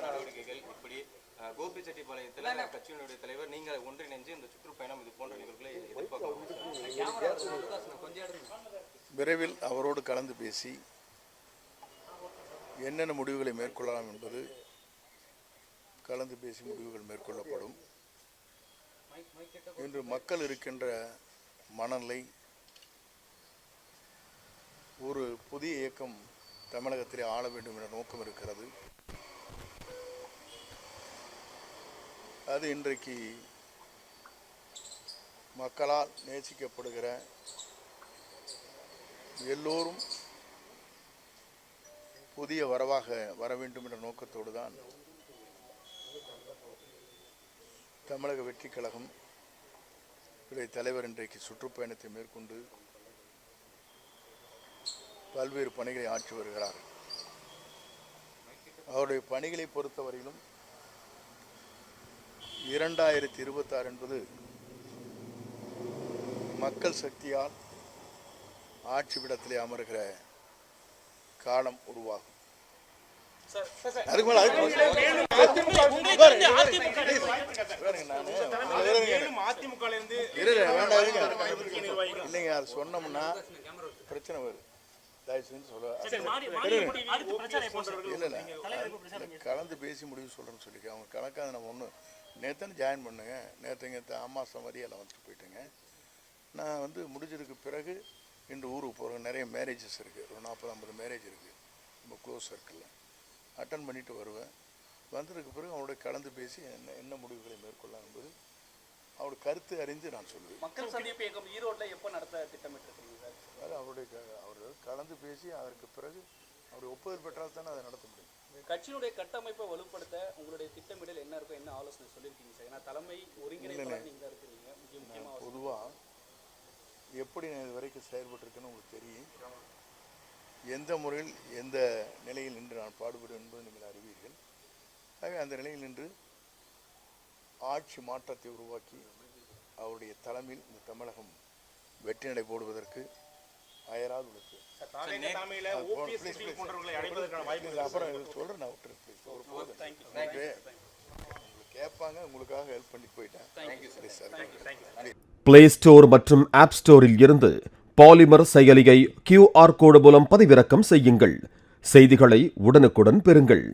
நடவடிக்கைகள் இப்படி கோபிச்செட்டிப்பாளையத்தில் கட்சியினுடைய தலைவர் நீங்கள் ஒன்றிணைந்து இந்த சுற்றுப்பயணம் இது போன்ற நிகழ்வுகளை விரைவில் அவரோடு கலந்து பேசி என்னென்ன முடிவுகளை மேற்கொள்ளலாம் என்பது கலந்து பேசி முடிவுகள் மேற்கொள்ளப்படும். இன்று மக்கள் இருக்கின்ற மனநிலை ஒரு புதிய இயக்கம் தமிழகத்திலே ஆள வேண்டும் என்ற நோக்கம் இருக்கிறது. அது இன்றைக்கு மக்களால் நேசிக்கப்படுகிற எல்லோரும் புதிய வரவாக வர வேண்டும் என்ற நோக்கத்தோடு தான் தமிழக வெற்றி கழகம் தலைவர் இன்றைக்கு சுற்றுப்பயணத்தை மேற்கொண்டு பல்வேறு பணிகளை ஆற்றி வருகிறார். அவருடைய பணிகளை பொறுத்தவரையிலும் 2026 என்பது மக்கள் சக்தியால் ஆட்சி விடத்திலே அமர்கிற காலம் உருவாகும். இல்லைங்க, அது சொன்னோம்னா பிரச்சனை வரும். கலந்து பேசி முடிவு சொல்றேன்னு சொல்லிக்க அவங்க கணக்காக நம்ம ஒன்று நேற்று ஜாயின் பண்ணுங்க. நேற்று அமாசம் வரியெல்லாம் வந்துட்டு போயிட்டுங்க. நான் முடிஞ்சதுக்கு பிறகு இன்று ஊருக்கு போகிறேன். நிறைய மேரேஜஸ் இருக்குது, ஒரு 40-50 மேரேஜ் இருக்குது ரொம்ப க்ளோஸ் சர்க்கிளில். அட்டன் பண்ணிட்டு வருவேன். வந்ததுக்கு பிறகு அவருடைய கலந்து பேசி என்ன முடிவுகளை மேற்கொள்ளலாம் என்பது அவருடைய கருத்து அறிந்து நான் சொல்லுவேன். மக்கள் சந்திப்பு இயக்கம் ஈரோட்டில் எப்போ நடத்த திட்டமிட்டிருக்கீங்க சார்? அவர் கலந்து பேசி அதற்கு பிறகு அவருடைய ஒப்புதல் பெற்றால் தானே அதை நடத்த முடியும். கட்சியினுடைய கட்டமைப்பை வலுப்படுத்த உங்களுடைய திட்டமிடல் என்ன இருக்கும், என்ன ஆலோசனை சொல்லியிருக்கீங்க சார்? ஏன்னா தலைமை ஒருங்கிணைப்பாளர் நீங்கள் தான் இருக்கிறீங்க. முக்கியமாக பொதுவாக எப்படி நான் இது வரைக்கும் செயல்பட்டிருக்கேன்னு உங்களுக்கு தெரியும். எந்த முறையில் எந்த நிலையில் நின்று நான் பாடுபடுவேன் என்பது நீங்கள் அறிவீர்கள். ஆகவே அந்த நிலையில் நின்று ஆட்சி மாற்றத்தை உருவாக்கி அவருடைய தலைமையில் இந்த தமிழகம் வெற்றி நடை போடுவதற்கு அயராது உள்ளது. அப்புறம் சொல்கிறேன், நான் விட்டுருக்கேன். கேட்பாங்க, உங்களுக்காக ஹெல்ப் பண்ணி போயிட்டேன். பிளே ஸ்டோர் மற்றும் ஆப் ஸ்டோரில் இருந்து பாலிமர் செயலியை QR கோடு மூலம் பதிவிறக்கம் செய்யுங்கள். செய்திகளை உடனுக்குடன் பெறுங்கள்.